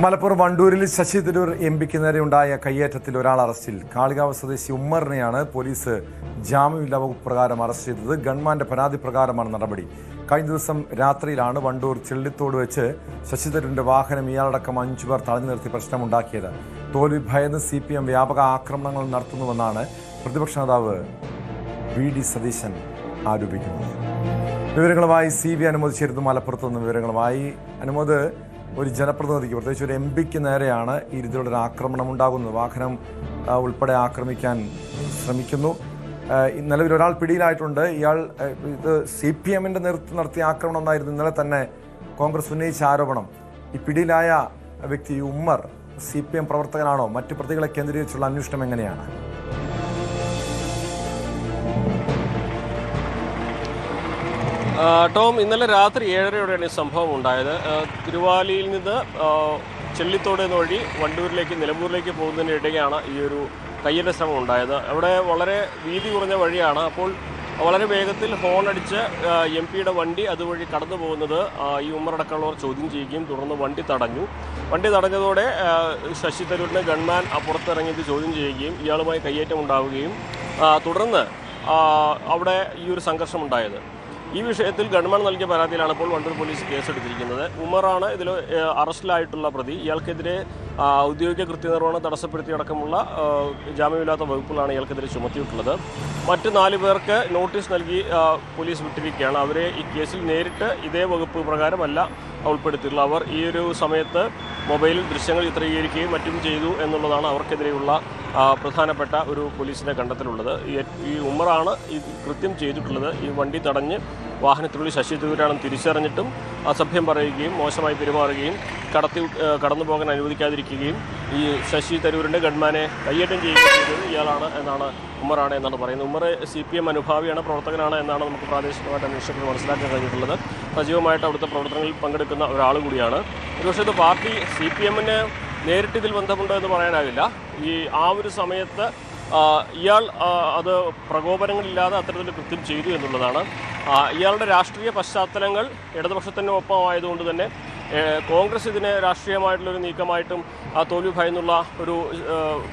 മലപ്പുറം വണ്ടൂരിൽ ശശി തരൂർ എംപിക്ക് നേരെയുണ്ടായ കയ്യേറ്റത്തിൽ ഒരാൾ അറസ്റ്റിൽ. കാളികാവ് സ്വദേശി ഉമ്മറിനെയാണ് പോലീസ് ജാമ്യമില്ലാ വകുപ്പ് പ്രകാരം അറസ്റ്റ് ചെയ്തത്. ഗവൺമെന്റ് പരാതി പ്രകാരമാണ് നടപടി. കഴിഞ്ഞ ദിവസം രാത്രിയിലാണ് വണ്ടൂർ ചെള്ളിത്തോട് വെച്ച് ശശി തരൂരിന്റെ വാഹനം ഇയാളടക്കം 5 പേർ തടഞ്ഞു നിർത്തി പ്രശ്നമുണ്ടാക്കിയത്. തോൽവി ഭയന്ന് CPM വ്യാപക ആക്രമണങ്ങൾ നടത്തുന്നുവെന്നാണ് പ്രതിപക്ഷ നേതാവ് VD സതീശൻ ആരോപിക്കുന്നത്. വിവരങ്ങളുമായി CB അനുമോദ് ചേരുന്നു. മലപ്പുറത്ത് നിന്ന് വിവരങ്ങളുമായി അനുമോദ്, ഒരു ജനപ്രതിനിധിക്ക്, പ്രത്യേകിച്ച് ഒരു MPക്ക് നേരെയാണ് ഈ രീതിയിലുള്ള ഒരു ആക്രമണം ഉണ്ടാകുന്നത്. വാഹനം ഉൾപ്പെടെ ആക്രമിക്കാൻ ശ്രമിക്കുന്നു. നിലവിൽ ഒരാൾ പിടിയിലായിട്ടുണ്ട്. ഇയാൾ ഇത് CPMന്റെ നേതൃത്വം നടത്തിയ ആക്രമണം എന്നായിരുന്നു ഇന്നലെ തന്നെ കോൺഗ്രസ് ഉന്നയിച്ച ആരോപണം. ഈ പിടിയിലായ വ്യക്തി ഉമ്മർ CPM പ്രവർത്തകനാണോ? മറ്റു പ്രതികളെ കേന്ദ്രീകരിച്ചുള്ള അന്വേഷണം എങ്ങനെയാണ്? ടോം, ഇന്നലെ രാത്രി 7:30യോടെയാണ് ഈ സംഭവം ഉണ്ടായത്. തിരുവാലിയിൽ നിന്ന് ചെള്ളിത്തോട് എന്ന വഴി വണ്ടൂരിലേക്ക് നിലമ്പൂരിലേക്ക് പോകുന്നതിനിടയ്ക്കാണ് ഈ ഒരു കയ്യേറ്റ ശ്രമം ഉണ്ടായത്. അവിടെ വളരെ വീതി കുറഞ്ഞ വഴിയാണ്. അപ്പോൾ വളരെ വേഗത്തിൽ ഹോൺ അടിച്ച് MPയുടെ വണ്ടി അതുവഴി കടന്നു പോകുന്നത് ഈ ഉമ്മറടക്കമുള്ളവർ ചോദ്യം ചെയ്യുകയും തുടർന്ന് വണ്ടി തടഞ്ഞതോടെ ശശി തരൂരിനെ ഗൺമാൻ പുറത്തിറങ്ങിയത് ചോദ്യം ചെയ്യുകയും ഇയാളുമായി കയ്യേറ്റം ഉണ്ടാവുകയും തുടർന്ന് അവിടെ ഈ ഒരു സംഘർഷം ഉണ്ടായത്. ഈ വിഷയത്തിൽ ഗവൺമെന്റ് നൽകിയ പരാതിയിലാണ് ഇപ്പോൾ വണ്ടൂർ പോലീസ് കേസെടുത്തിരിക്കുന്നത്. ഉമറാണ് ഇതിൽ അറസ്റ്റിലായിട്ടുള്ള പ്രതി. ഇയാൾക്കെതിരെ ഔദ്യോഗിക കൃത്യനിർവഹണം തടസ്സപ്പെടുത്തിയടക്കമുള്ള ജാമ്യമില്ലാത്ത വകുപ്പുകളാണ് ഇയാൾക്കെതിരെ ചുമത്തിയിട്ടുള്ളത്. മറ്റ് 4 പേർക്ക് നോട്ടീസ് നൽകി പോലീസ് വിട്ടിരിക്കുകയാണ്. അവരെ ഈ കേസിൽ നേരിട്ട് ഇതേ വകുപ്പ് പ്രകാരമല്ല ഉൾപ്പെടുത്തിയിട്ടുള്ളത്. അവർ ഈ ഒരു സമയത്ത് മൊബൈലിൽ ദൃശ്യങ്ങൾ ചിത്രീകരിക്കുകയും മറ്റും ചെയ്തു എന്നുള്ളതാണ് അവർക്കെതിരെയുള്ള പ്രധാനപ്പെട്ട ഒരു പോലീസിൻ്റെ കണ്ടെത്തലുള്ളത്. ഈ ഉമ്മറാണ് ഈ കൃത്യം ചെയ്തിട്ടുള്ളത്. ഈ വണ്ടി തടഞ്ഞ് വാഹനത്തിനുള്ളിൽ ശശി തരൂരാണെന്ന് തിരിച്ചറിഞ്ഞിട്ടും അസഭ്യം പറയുകയും മോശമായി പെരുമാറുകയും കടന്നു പോകാൻ അനുവദിക്കാതിരിക്കുകയും ഈ ശശി തരൂരിൻ്റെ ഗൺമാനെ കയ്യേറ്റം ചെയ്യുകയും ചെയ്തത് ഇയാളാണ് എന്നാണ് ഉമ്മറാണ് എന്നാണ് പറയുന്നത്. ഉമ്മർ CPM അനുഭാവിയാണ്, പ്രവർത്തകനാണ് എന്നാണ് നമുക്ക് പ്രാദേശികമായിട്ട് അന്വേഷണത്തിൽ മനസ്സിലാക്കാൻ കഴിഞ്ഞിട്ടുള്ളത്. സജീവമായിട്ട് അവിടുത്തെ പ്രവർത്തനങ്ങളിൽ പങ്കെടുക്കുന്ന ഒരാൾ കൂടിയാണ്. ഒരുപക്ഷെ ഇത് പാർട്ടി CPMന് നേരിട്ട് ഇതിൽ ബന്ധമുണ്ടോ എന്ന് പറയാനാവില്ല. ആ ഒരു സമയത്ത് ഇയാൾ അത് പ്രകോപനങ്ങളില്ലാതെ അത്തരത്തിൽ കൃത്യം ചെയ്തു എന്നുള്ളതാണ്. ഇയാളുടെ രാഷ്ട്രീയ പശ്ചാത്തലങ്ങൾ ഇടതുപക്ഷത്തിൻ്റെ ഒപ്പമായതുകൊണ്ട് തന്നെ കോൺഗ്രസ് ഇതിനെ രാഷ്ട്രീയമായിട്ടുള്ളൊരു നീക്കമായിട്ടും തോൽവി ഭയന്നുള്ള ഒരു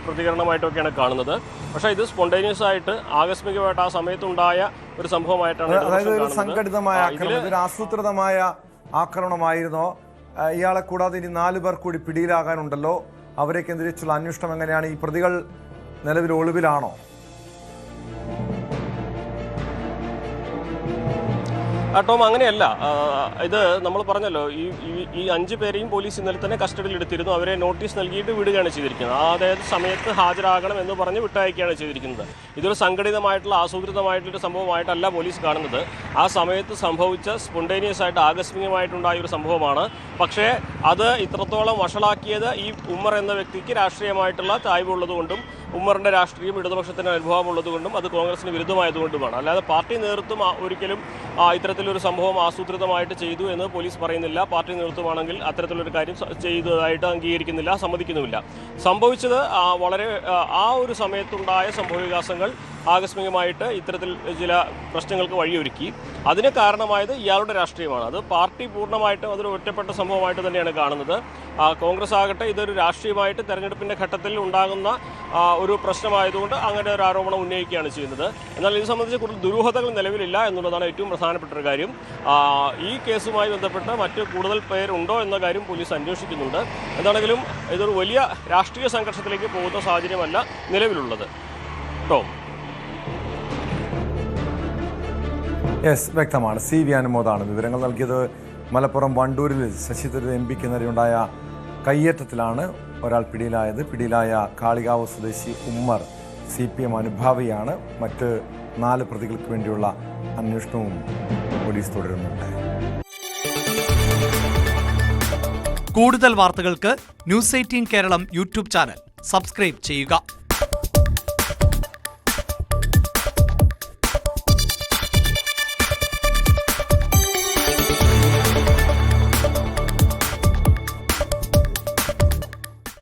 പ്രതികരണമായിട്ടൊക്കെയാണ് കാണുന്നത്. പക്ഷേ ഇത് സ്പോണ്ടേനിയസ് ആയിട്ട് ആകസ്മികമായിട്ട് ആ സമയത്തുണ്ടായ ഒരു സംഭവമായിട്ടാണ്. അതായത് ആസൂത്രിതമായ ആക്രമണമായിരുന്നോ? ഇയാളെ കൂടാതെ ഇനി 4 പേർ കൂടി പിടിയിലാകാനുണ്ടല്ലോ. അവരെ കേന്ദ്രീകരിച്ചുള്ള അന്വേഷണം എങ്ങനെയാണ്? ഈ പ്രതികൾ നിലവിൽ ഒളിവിലാണോ? ടോം, അങ്ങനെയല്ല. ഇത് നമ്മൾ പറഞ്ഞല്ലോ, ഈ 5 പേരെയും പോലീസ് ഇന്നലെ തന്നെ കസ്റ്റഡിയിൽ എടുത്തിരുന്നു. അവരെ നോട്ടീസ് നൽകിയിട്ട് വിടുകയാണ് ചെയ്തിരിക്കുന്നത്. അതായത് സമയത്ത് ഹാജരാകണം എന്ന് പറഞ്ഞ് വിട്ടയക്കുകയാണ് ചെയ്തിരിക്കുന്നത്. ഇതൊരു സംഘടിതമായിട്ടുള്ള ആസൂത്രിതമായിട്ടുള്ളൊരു സംഭവമായിട്ടല്ല പോലീസ് കാണുന്നത്. ആ സമയത്ത് സംഭവിച്ച സ്പോണ്ടേനിയസ് ആയിട്ട് ആകസ്മികമായിട്ടുണ്ടായ ഒരു സംഭവമാണ്. പക്ഷേ അത് ഇത്രത്തോളം വഷളാക്കിയത് ഈ ഉമ്മർ എന്ന വ്യക്തിക്ക് രാഷ്ട്രീയമായിട്ടുള്ള ചായ്വുള്ളതുകൊണ്ടും ഉമ്മറിൻ്റെ രാഷ്ട്രീയം ഇടതുപക്ഷത്തിന് അനുഭവമുള്ളതുകൊണ്ടും അത് കോൺഗ്രസിന് വിരുദ്ധമായതുകൊണ്ടുമാണ്. അല്ലാതെ പാർട്ടി നേതൃത്വം ഒരിക്കലും ഇത്തരത്തിലൊരു സംഭവം ആസൂത്രിതമായിട്ട് ചെയ്തു എന്ന് പോലീസ് പറയുന്നില്ല. പാർട്ടി നേതൃത്വമാണെങ്കിൽ അത്തരത്തിലൊരു കാര്യം ചെയ്തതായിട്ട് അംഗീകരിക്കുന്നില്ല, സമ്മതിക്കുന്നുമില്ല. സംഭവിച്ചത് വളരെ ആ ഒരു സമയത്തുണ്ടായ സംഭവവികാസങ്ങൾ ആകസ്മികമായിട്ട് ഇത്തരത്തിൽ ചില പ്രശ്നങ്ങൾക്ക് വഴിയൊരുക്കി. അതിന് കാരണമായത് ഇയാളുടെ രാഷ്ട്രീയമാണ്. അത് പാർട്ടി പൂർണ്ണമായിട്ടും അതൊരു ഒറ്റപ്പെട്ട സംഭവമായിട്ട് തന്നെയാണ് കാണുന്നത്. കോൺഗ്രസ് ആകട്ടെ ഇതൊരു രാഷ്ട്രീയമായിട്ട് തെരഞ്ഞെടുപ്പിൻ്റെ ഘട്ടത്തിൽ ഉണ്ടാകുന്ന ഒരു പ്രശ്നമായതുകൊണ്ട് അങ്ങനെ ഒരു ആരോപണം ഉന്നയിക്കുകയാണ് ചെയ്യുന്നത്. എന്നാൽ ഇത് സംബന്ധിച്ച് കൂടുതൽ ദുരൂഹതകൾ നിലവിലില്ല എന്നുള്ളതാണ് ഏറ്റവും പ്രധാനപ്പെട്ട ഒരു കാര്യം. ഈ കേസുമായി ബന്ധപ്പെട്ട് മറ്റ് കൂടുതൽ പേരുണ്ടോ എന്ന കാര്യം പോലീസ് അന്വേഷിക്കുന്നുണ്ട്. എന്താണെങ്കിലും ഇതൊരു വലിയ രാഷ്ട്രീയ സംഘർഷത്തിലേക്ക് പോകുന്ന സാഹചര്യമല്ല നിലവിലുള്ളത്. ടോം, വ്യക്തമാണ്. CB അനുമോദാണ് വിവരങ്ങൾ നൽകിയത്. മലപ്പുറം വണ്ടൂരിൽ ശശി തരൂർ MPക്ക് നേരെയുണ്ടായ കയ്യേറ്റത്തിലാണ് ഒരാൾ പിടിയിലായത്. പിടിയിലായ കാളികാവ് സ്വദേശി ഉമ്മർ CPM അനുഭാവിയാണ്. മറ്റ് 4 പ്രതികൾക്ക് വേണ്ടിയുള്ള അന്വേഷണവും പോലീസ് തുടരുന്നുണ്ട്. കൂടുതൽ വാർത്തകൾക്ക് News 18 Keralam YouTube channel subscribe ചെയ്യുക.